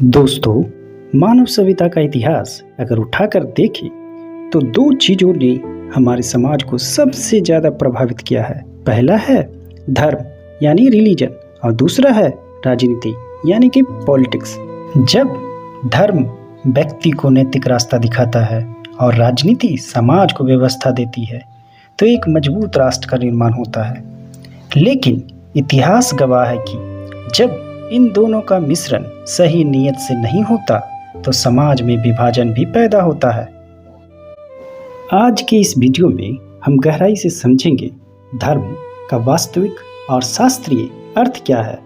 दोस्तों, मानव सभ्यता का इतिहास अगर उठाकर देखें तो दो चीजों ने हमारे समाज को सबसे ज्यादा प्रभावित किया है। पहला है धर्म यानी रिलीजन और दूसरा है राजनीति यानी कि पॉलिटिक्स। जब धर्म व्यक्ति को नैतिक रास्ता दिखाता है और राजनीति समाज को व्यवस्था देती है तो एक मजबूत राष्ट्र का निर्माण होता है। लेकिन इतिहास गवाह है कि जब इन दोनों का मिश्रण सही नीयत से नहीं होता तो समाज में विभाजन भी पैदा होता है। आज के इस वीडियो में हम गहराई से समझेंगे धर्म का वास्तविक और शास्त्रीय अर्थ क्या है,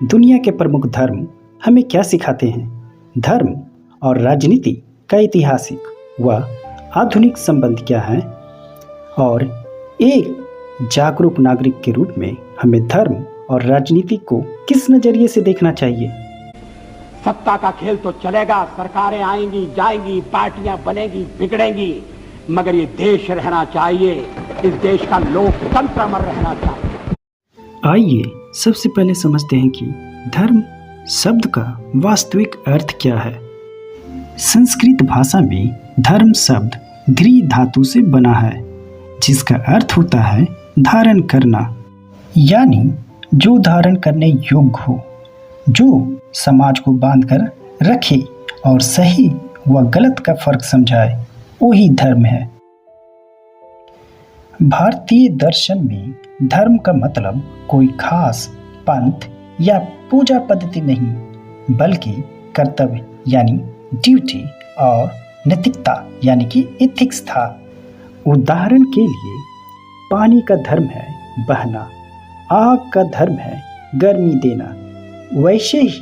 दुनिया के प्रमुख धर्म हमें क्या सिखाते हैं, धर्म और राजनीति का ऐतिहासिक व आधुनिक संबंध क्या है और एक जागरूक नागरिक के रूप में हमें धर्म और राजनीति को किस नजरिए से देखना चाहिए। सत्ता का खेल तो चलेगा, सरकारें आएंगी जाएंगी, पार्टियां बनेंगी बिगड़ेंगी, मगर ये देश रहना चाहिए, इस देश का लोकतंत्र अमर रहना चाहिए। आइए सबसे पहले समझते हैं कि धर्म शब्द का वास्तविक अर्थ क्या है। संस्कृत भाषा में धर्म शब्द ध्री धातु से बना है जिसका अर्थ होता है धारण करना, यानी जो धारण करने योग्य हो, जो समाज को बांधकर रखे और सही व गलत का फर्क समझाए, वही धर्म है। भारतीय दर्शन में धर्म का मतलब कोई खास पंथ या पूजा पद्धति नहीं, बल्कि कर्तव्य यानी ड्यूटी और नैतिकता यानी कि एथिक्स था। उदाहरण के लिए पानी का धर्म है बहना, आग का धर्म है गर्मी देना, वैसे ही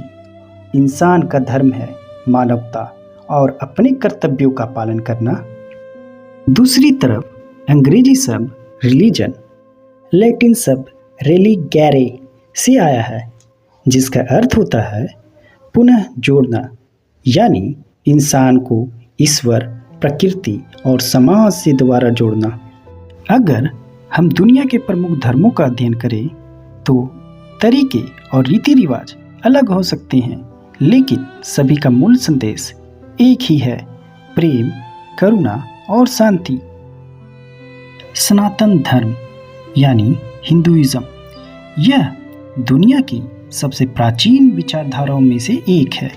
इंसान का धर्म है मानवता और अपने कर्तव्यों का पालन करना। दूसरी तरफ अंग्रेजी शब्द रिलीजन लैटिन शब्द रेलिगैरे से आया है जिसका अर्थ होता है पुनः जोड़ना, यानी इंसान को ईश्वर, प्रकृति और समाज से दोबारा जोड़ना। अगर हम दुनिया के प्रमुख धर्मों का अध्ययन करें तो तरीके और रीति रिवाज अलग हो सकते हैं, लेकिन सभी का मूल संदेश एक ही है, प्रेम, करुणा और शांति। सनातन धर्म यानी हिंदुइज्म यह दुनिया की सबसे प्राचीन विचारधाराओं में से एक है।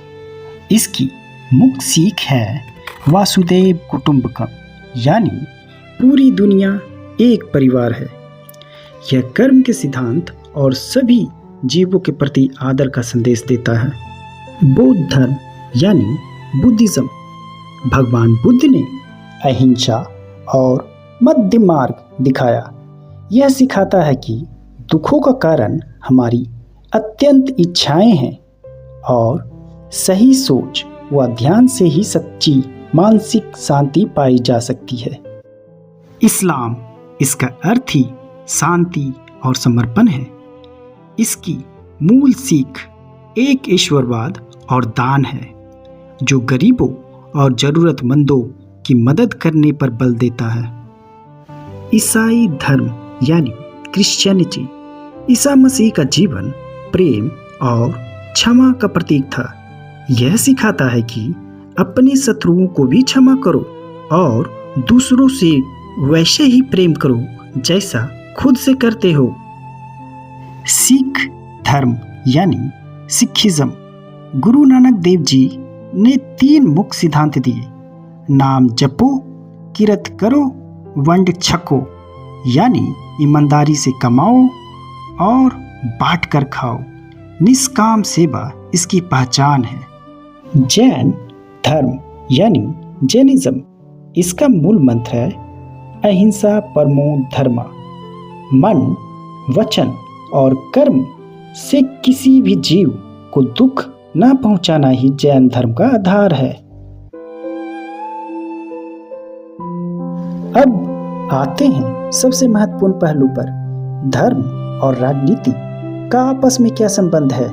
इसकी मुख्य सीख है वासुदेव कुटुंबकम, यानी पूरी दुनिया एक परिवार है। यह कर्म के सिद्धांत और सभी जीवों के प्रति आदर का संदेश देता है। बौद्ध धर्म यानी बुद्धिज्म भगवान बुद्ध ने अहिंसा और मध्य मार्ग दिखाया। यह सिखाता है कि दुखों का कारण हमारी अत्यंत इच्छाएं हैं और सही सोच व ध्यान से ही सच्ची मानसिक शांति पाई जा सकती है। इस्लाम इसका अर्थ ही शांति और समर्पण है। इसकी मूल सीख एक ईश्वरवाद और दान है जो गरीबों और जरूरतमंदों की मदद करने पर बल देता है। ईसाई धर्म यानी क्रिश्चियनिटी ईसा मसीह का जीवन प्रेम और क्षमा का प्रतीक था। यह सिखाता है कि अपने शत्रुओं को भी क्षमा करो और दूसरों से वैसे ही प्रेम करो जैसा खुद से करते हो। सिख धर्म यानी सिखिज्म गुरु नानक देव जी ने 3 मुख्य सिद्धांत दिए, नाम जपो, किरत करो, वंड छको, यानी ईमानदारी से कमाओ और बांट कर खाओ। निष्काम सेवा इसकी पहचान है। जैन धर्म यानी जैनिज्म इसका मूल मंत्र है अहिंसा परमो धर्मा, मन, वचन और कर्म से किसी भी जीव को दुख न पहुंचाना ही जैन धर्म का आधार है। अब आते हैं सबसे महत्वपूर्ण पहलू पर, धर्म और राजनीति का आपस में क्या संबंध है।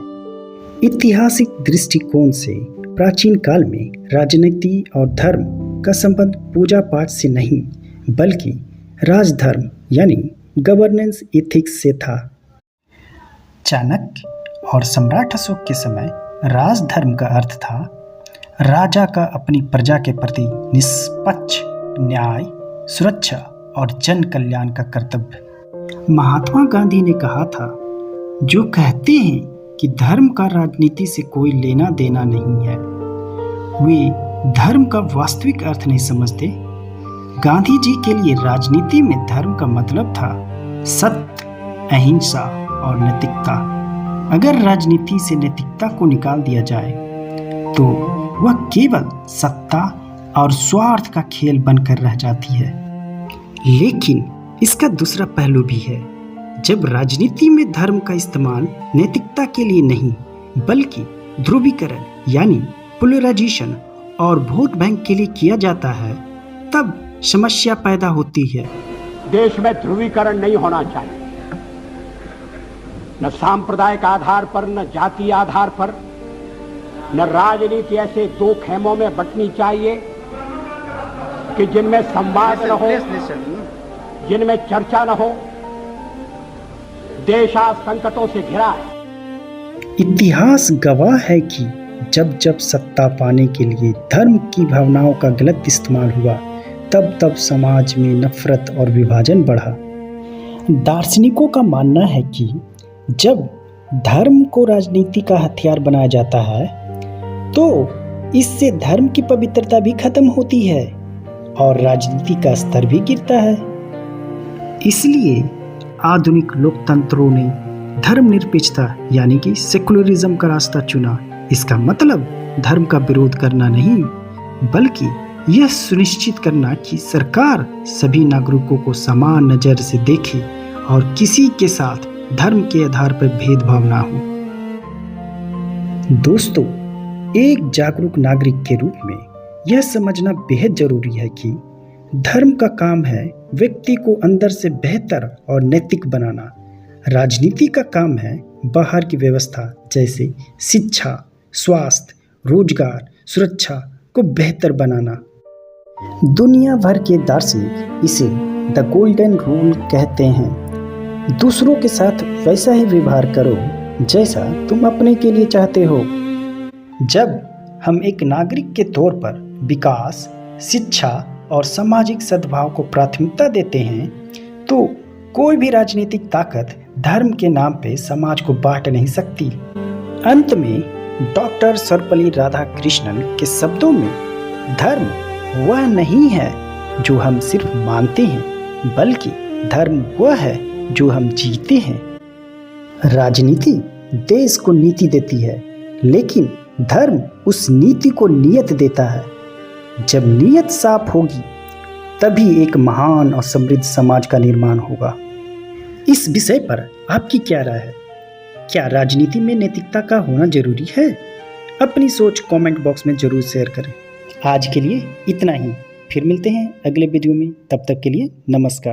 ऐतिहासिक दृष्टिकोण से प्राचीन काल में राजनीति और धर्म का संबंध पूजा पाठ से नहीं बल्कि राजधर्म यानी गवर्नेंस एथिक्स से था। चाणक्य और सम्राट अशोक के समय राजधर्म का अर्थ था राजा का अपनी प्रजा के प्रति निष्पक्ष न्याय, सुरक्षा और जन कल्याण का कर्तव्य। महात्मा गांधी ने कहा था, जो कहते हैं कि धर्म का राजनीति से कोई लेना देना नहीं है, वे धर्म का वास्तविक अर्थ नहीं समझते। गांधी जी के लिए राजनीति में धर्म का मतलब था सत्य, अहिंसा और नैतिकता। अगर राजनीति से नैतिकता को निकाल दिया जाए तो वह केवल सत्ता और स्वार्थ का खेल बनकर रह जाती है। लेकिन इसका दूसरा पहलू भी है। जब राजनीति में धर्म का इस्तेमाल नैतिकता के लिए नहीं बल्कि ध्रुवीकरण यानी पोलराइजेशन और वोट बैंक के लिए किया जाता है, तब समस्या पैदा होती है। देश में ध्रुवीकरण नहीं होना चाहिए, न सांप्रदायिक आधार पर, न जातीय आधार पर, न राजनीति ऐसे दो खेमों में बंटनी चाहिए कि जिनमें संवाद न हो, जिनमें चर्चा न हो। देश आज संकटों से घिरा है। इतिहास गवाह है कि जब जब सत्ता पाने के लिए धर्म की भावनाओं का गलत इस्तेमाल हुआ, तब तब समाज में नफरत और विभाजन बढ़ा। दार्शनिकों का मानना है कि जब धर्म को राजनीति का हथियार बनाया जाता है तो इससे धर्म की पवित्रता भी खत्म होती है और राजनीति का स्तर भी गिरता है। इसलिए आधुनिक लोकतंत्रों ने धर्मनिरपेक्षता यानी कि सेकुलरिज्म का रास्ता चुना। इसका मतलब धर्म का विरोध करना नहीं, बल्कि यह सुनिश्चित करना कि सरकार सभी नागरिकों को समान नजर से देखे और किसी के साथ धर्म के आधार पर भेदभाव ना हो। दोस्तों, एक जागरूक नागरिक के रूप में यह समझना बेहद जरूरी है कि धर्म का काम है व्यक्ति को अंदर से बेहतर और नैतिक बनाना। राजनीति का काम है बाहर की व्यवस्था जैसे शिक्षा, स्वास्थ्य, रोजगार, सुरक्षा को बेहतर बनाना। दुनिया भर के दार्शनिक इसे द गोल्डन रूल कहते हैं। दूसरों के साथ वैसा ही व्यवहार करो जैसा तुम अपने के लिए चाहते हो। जब हम एक नागरिक के तौर पर विकास, शिक्षा और सामाजिक सद्भाव को प्राथमिकता देते हैं तो कोई भी राजनीतिक ताकत धर्म के नाम पे समाज को बांट नहीं सकती। अंत में डॉक्टर सर्वपल्ली राधाकृष्णन के शब्दों में धर्म वह नहीं है जो हम सिर्फ मानते हैं, बल्कि धर्म वह है जो हम जीते हैं। राजनीति देश को नीति देती है, लेकिन धर्म उस नीति को नियत देता है। जब नियत साफ होगी तभी एक महान और समृद्ध समाज का निर्माण होगा। इस विषय पर आपकी क्या राय है? क्या राजनीति में नैतिकता का होना जरूरी है? अपनी सोच कमेंट बॉक्स में जरूर शेयर करें। आज के लिए इतना ही, फिर मिलते हैं अगले वीडियो में। तब तक के लिए नमस्कार।